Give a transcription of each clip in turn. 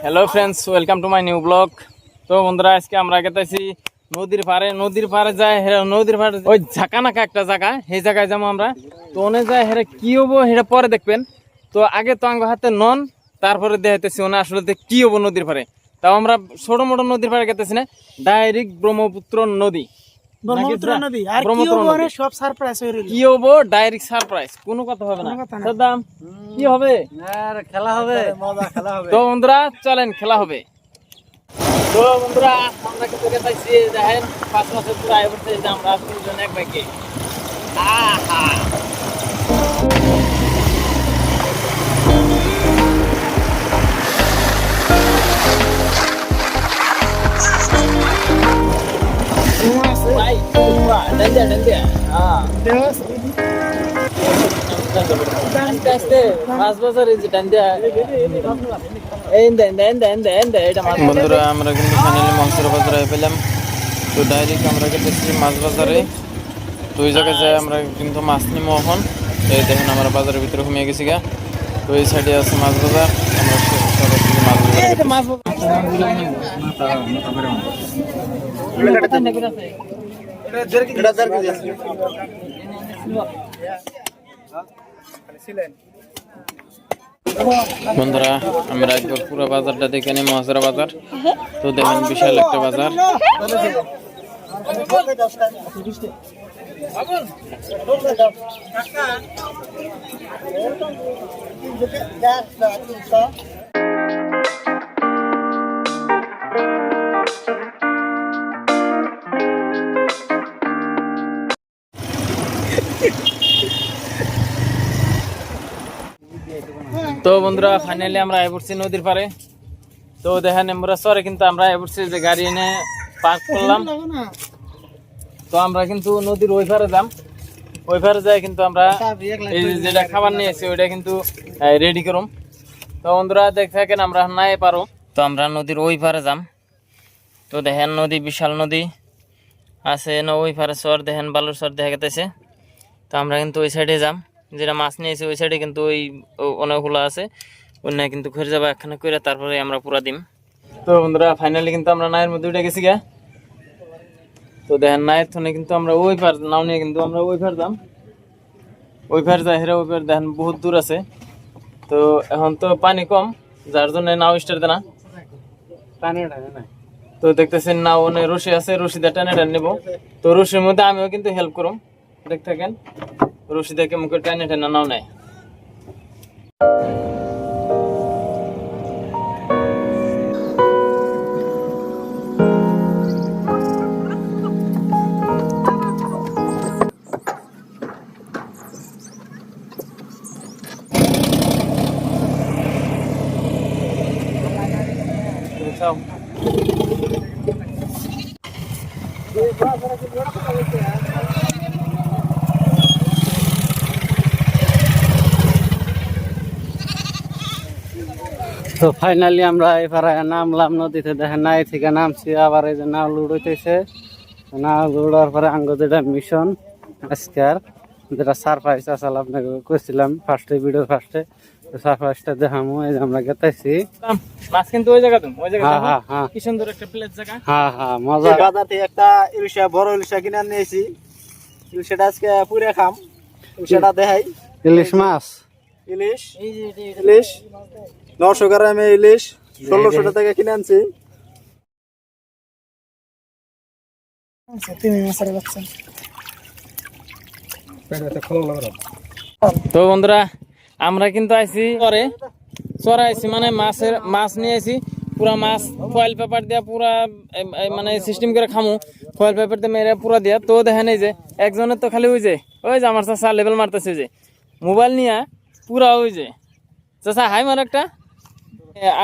Hello friends, welcome to my new blog. তো বন্ধুরা, আজকে আমরা গেতেছি নদীর পাড়ে যায়। নদীর পাড়ে ওই ঝাঁকানাকা একটা জায়গা, সেই জায়গায় যাবো আমরা। তো ওনে যায় হেরা কি হবো সেটা পরে দেখবেন। তো আগে তো আমার হাতে নন, তারপরে দেখাইতেছি ওনে আসলে কি হবো নদীর পাড়ে। তাও আমরা ছোট মোটো নদীর পাড়ে গেতেছি না, ডাইরেক্ট ব্রহ্মপুত্র নদী। কি হবো ডাইরেক্ট সারপ্রাইজ, কোনো কথা হবে না। দাম কি হবে, খেলা হবে। তো বন্ধুরা চলেন, খেলা হবে। তো বন্ধুরা, আমরা কিন্তু গেছি দেখেন 5 মাসের পুরো আয় করতে আমরা তিনজন এক বাইকে। আহা বন্ধুরা, আমরা কিন্তু ফাইনালি মহেশ্বর বাজারে পেলাম। তো ডাইরেক্ট আমরা গেতেছি মাছ বাজারে। তো ওই জায়গায় যাই আমরা কিন্তু মাছ নিবো এখন। এই দেখেন আমরা বাজারের ভিতরে ঘুমিয়ে গেছি গা। তো এই সাইডে আছে মাছ বাজার, আমরা মাছ বন্ধুরা, আমরা একবার পুরো বাজারটা দেখে নিই, মহেশ্বর বাজার। তো দেখেন বিশাল একটা বাজার। তো বন্ধুরা, ফাইনালি আমরা আয় পড়ছি নদীর পারে। তো দেখেন আমরা সরে কিন্তু আমরা আয় পড়ছি যে গাড়ি এনে পার্ক করলাম। তো আমরা কিন্তু নদীর ওই পারে যাম, ওই পারে যাই কিন্তু আমরা এই যেটা খাবার নিয়েছি ওইটা কিন্তু রেডি করুম। তো বন্ধুরা দেখ থাকেন, আমরা নাই পারো। তো আমরা নদীর ওই পারে যাম। তো দেখেন নদী, বিশাল নদী আছে না, ওই পারে চর দেখেন, বালুর চর দেখা গেতেছে। তো আমরা কিন্তু ওই সাইডে যাম, যেটা মাছ নিয়েছি ওই সাইডে কিন্তু ওই অনেকগুলো আছে, অন্য কিন্তু ঘুরে যাবো একখানে করে, তারপরে আমরা পুরা দিম। তো বন্ধুরা, ফাইনালি কিন্তু আমরা নায়ের মধ্যে উঠে গেছি গা। তো দেখেন নায়ের থনে কিন্তু আমরা ওই পার নাও নিয়ে কিন্তু আমরা ওই পার যাম, ওই পার যাই হেরা। ওই পার দেখেন বহুত দূর আছে। তো এখন তো পানি কম, যার জন্য নাও স্টার্ট দেয় না। তো দেখতেছেন নাও অনেক রশি আছে, রশিদা টেনে টেনে নেবো। তো রশির মধ্যে আমিও কিন্তু হেল্প করুম, দেখ থাকেন। রশি দেখে মুখে টেনে টেনে নাও নেয়। তো ফাইনালি আমরা এবারে নামলাম নদীতে। দেখেন নাই থেকে নামছি, আবার এই যে নাও লুড়াইতেছে। নাও লুড়ার পরে আঙ্গ যেটা মিশন আজকের, যেটা সারপ্রাইজ আসল আপনাকে কইছিলাম ফার্স্টে, ভিডিও ফার্স্টে। সারপ্রাইজটা দেখামু। এই যে আমরা গেতেছি মাছ কিন্তু ওই জায়গা, ওই জায়গা হ্যাঁ কি সুন্দর একটা প্লেস জায়গা। হ্যাঁ মজা। বাজার থেকে একটা ইলিশা, বড় ইলিশা কিনে নিয়েছি। ইলিশাটা আজকে পুরে খাম। ইলিশাটা দেখাই, ইলিশ মাছ, ইলিশ 900 গ্রামে ইলিশ 1600 টাকা কিনে আনছি। তো বন্ধুরা, আমরা কিন্তু আইছি চরে আইছি, মানে মাছ নিয়ে আইছি। পুরা মাছ ফয়েল পেপার দিয়া পুরা মানে সিস্টেম করে খামু, ফয়েল পেপার দিয়ে মেরে পুরা দিয়া। তো দেখেন এই যে একজনের তো খালি ওই যে আমার চাষা লেভেল মারতেছে, যে মোবাইল নিয়ে পুরা ওই যে চাষা হাই মার একটা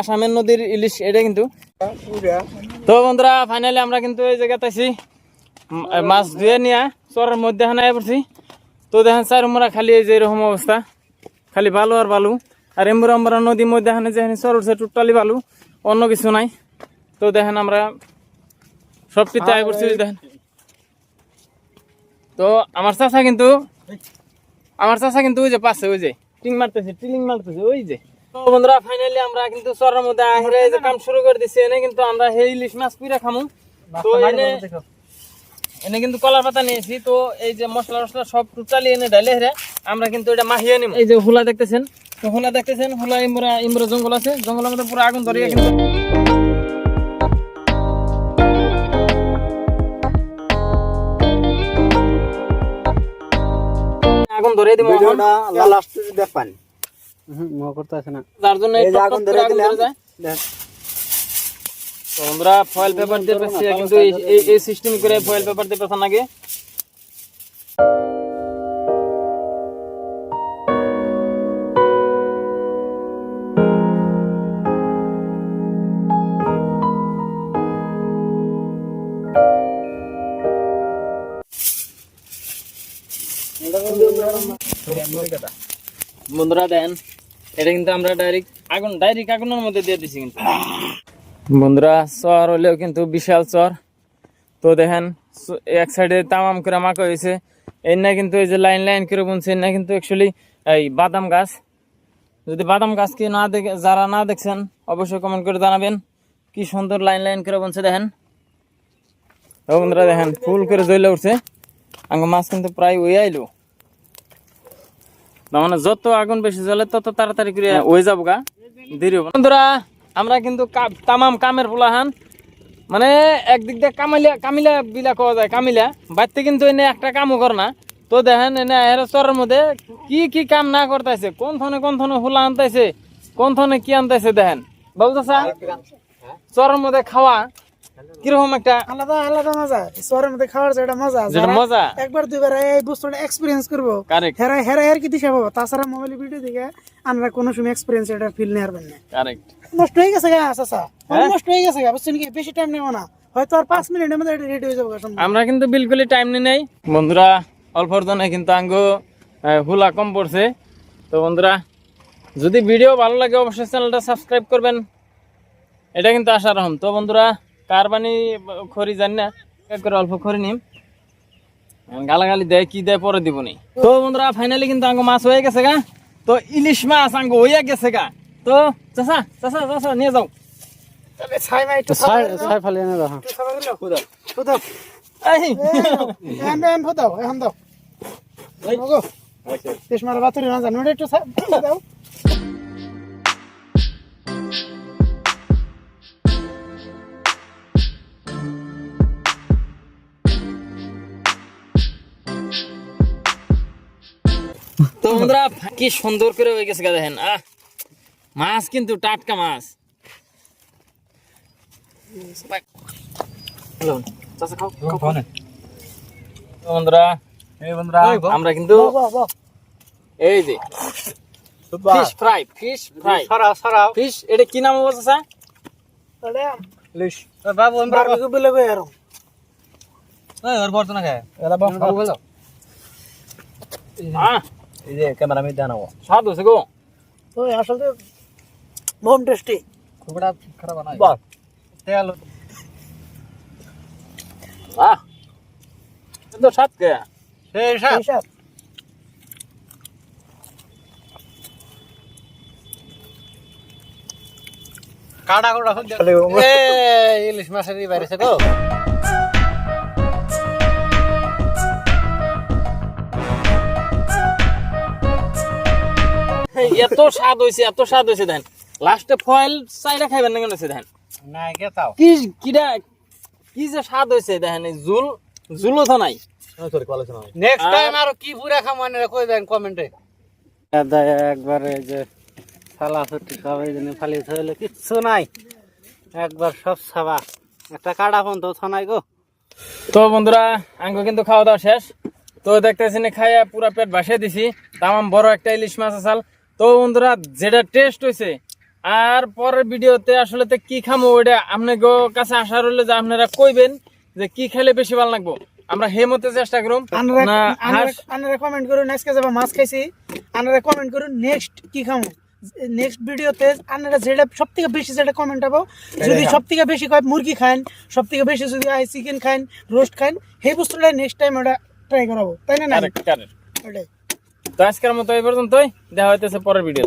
আসামের নদীর ইলিশ এটা কিন্তু। তো বন্ধুরা, ফাইনালি আমরা কিন্তু এই জায়গাতে আছি, মাছ ধুয়ে নিয়ে চরের মধ্যে হানায় পড়ছি। তো দেখেন চার মোরা খালি এই যে এরকম অবস্থা, খালি বালু আর বালু। আর এমরা নদীর মধ্যে হানে যে চর উঠছে টোটালি বালু, অন্য কিছু নাই। তো দেখেন আমরা সবটিতে আয় করছি দেখেন। তো আমার চাচা কিন্তু ওই যে পাশে ওই যে টিলিং মারতেছে ওই যে। তো বন্ধুরা ফাইনালি আমরা কিন্তু চরের মধ্যে আহিরে এই যে কাম শুরু করে দিছি। এনে কিন্তু আমরা সেই ইলিশ মাছ পুরা খামু। তো এনে কিন্তু কলার পাতা নিয়েছি। তো এই যে মশলা টসলা সব টোটালি এনে ঢালে হেরে আমরা কিন্তু এটা মাহিয়ে নিব। এই যে হুলা দেখতেছেন, তো হুলা দেখতেছেন, হুলা ইমরা জঙ্গল আছে, জঙ্গলের মধ্যে পুরো আগুন ধরিয়ে কিন্তু আগুন ধরিয়ে দিব। ভিডিওটা লাস্ট দেখবেন, মো করতে আছে না, যার জন্য এই একটু যে আগুন ধরে দিলাম যায়। তো আমরা ফয়েল পেপার দিয়ে পেছি, কিন্তু এই সিস্টেম করে ফয়েল পেপার দিয়ে পেছান আগে। বন্ধুরা দেন, এটা কিন্তু আমরা ডাইরেক্ট আগুনের মধ্যে দিয়ে দিছি। কিন্তু বন্ধুরা চর হলেও কিন্তু বিশাল চর। তো দেখেন এক সাইডে তামাম করে মাকা হয়েছে, এর না কিন্তু এই যে লাইন লাইন করে বুনছে, এর না কিন্তু অ্যাকচুয়ালি এই বাদাম গাছ। যদি বাদাম গাছ কি না দেখে, যারা না দেখছেন অবশ্যই কমেন্ট করে জানাবেন কি সুন্দর লাইন লাইন করে বুনছে। দেখেন বন্ধুরা, দেখেন ফুল করে জ্বলে উঠছে। আঙ্গ মাছ কিন্তু প্রায় ওই আইলো, মানে যত আগুন বেশি জ্বলে তত তাড়াতাড়ি করে ওই যাবো গা, দেরি হবে। বন্ধুরা আমরা কিন্তু তামাম কামের পোলাহান, মানে একদিক দিয়ে কামিলা বিলা খাওয়া যায়, কামিলা বাড়তে কিন্তু এনে একটা কামও করে না। তো দেখেন এনে চরের মধ্যে কি কি কাম না করতেছে, কোন থনে হুলা আনতেছে, কোন থনে কি আনতেছে। দেখেন বাবু চাচা, চরের মধ্যে খাওয়া কিরকম একটা আলাদা আলাদা মজা, শহরের মধ্যে খাওয়ার যেটা মজা, যেটা মজা একবার দুইবার এই বস্তুটা এক্সপেরিয়েন্স করবো, কারেক্ট হেরা হেরা এর কি দিশা পাবো। তাছাড়া মোবাইল ভিডিও দেখে আমরা কোনো সময় এক্সপেরিয়েন্স এটা ফিল নিয়ে পারবেন না। কারেক্ট নষ্ট হয়ে গেছে গা চাচা, নষ্ট হয়ে গেছে গা, বুঝছেন কি? বেশি টাইম নেবো না, হয়তো আর 5 মিনিটের মধ্যে এটা রেডি হয়ে যাবে। আমরা কিন্তু বিলকুলই টাইম নেই বন্ধুরা, অল্পর জন্য কিন্তু আঙ্গ হুলা কম পড়ছে। তো বন্ধুরা যদি ভিডিও ভালো লাগে অবশ্যই চ্যানেলটা সাবস্ক্রাইব করবেন, এটা কিন্তু আশা রাখুন। তো বন্ধুরা কার বানি খড়ি জানি না, করে অল্প খড়ি নিম, গালাগালি দেয় কি দেয় পরে দিব নি। তো বন্ধুরা ফাইনালি কিন্তু আঙ্গ মাছ হয়ে গেছে গা। তো ইলিশ মাছ আঙ্গ হইয়া গেছে গা। তো চাচা চাচা চাচা নিয়ে যাও। ছাই মাই একটু ছাই ফালি এনে দাও। ফুদাও এই এখন ফুদাও, এখন দাও ওগো তেজ মারা বাতুরি না জানো, একটু দাও। তো বন্ধুরা কি সুন্দর করে হয়ে গেছে দেখেন, মাছ কিন্তু টাটকা মাছ। বন্ধুরা আমরা কিন্তু এই যে ফিশ ফ্রাই ফিশ, এটা কি নাম বলছে? বাবু আমরা বারবিকিউ বলে কই আর ওর বর্তনা খায় এলা বক্স বলো, এই যে ক্যামেরা মে জানাবো স্বাদ হয়েছে গো। তো আসলে বোম টেস্টি, খুবটা খারাপ না বাহ তেল তো স্বাদ কে সেই সাথ এইসব কাটা কোটা এ ইলিশ মাছের বাইরেছে গো। এত স্বাদ হয়েছে দেন, লাস্টে ফয়েল চাইরা খাইবেন না কেন দেন না কে তাও কি যে স্বাদ হয়েছে দেখেন। এই জুলও তো নাই। নেক্সট টাইম আর কি পুরা খামানে কই দেন কমেন্টে। একবারে যে সালা ছুটি সবাই জন্য ফালি থইলে কিচ্ছু নাই, একবার সব ছাবা, একটা কাটা ফোন তো ছনাই গো। তো বন্ধুরা আঙ্গ কিন্তু খাওয়া দাওয়া শেষ। তো দেখতেছেন খাইয়া পুরা পেট ভাসিয়ে দিছি, তামাম বড় একটা ইলিশ মাছ আসাল। তো বন্ধুরা যেটা টেস্ট হয়েছে, আর পরের ভিডিওতে আসলে কি খামো ওইটা আপনার কাছে আশা রইল যে আপনারা কইবেন যে কি খেলে বেশি ভালো লাগবো। আমরা হে মতে চেষ্টা করুম না। আনারা কমেন্ট করুন আজকে যাবা মাছ খাইছি, আনারা কমেন্ট করুন নেক্সট কি খামো। নেক্সট ভিডিওতে আপনারা যেটা সবথেকে বেশি যেটা কমেন্ট পাবো, যদি সবথেকে বেশি কয় মুরগি খান, সবথেকে বেশি যদি চিকেন খান, রোস্ট খান, সেই বস্তুটা নেক্সট টাইম ওটা ট্রাই করাবো, তাই না? ওটাই। তো আজকের মতো এই পর্যন্তই, দেখা হইতেছে পরের ভিডিও।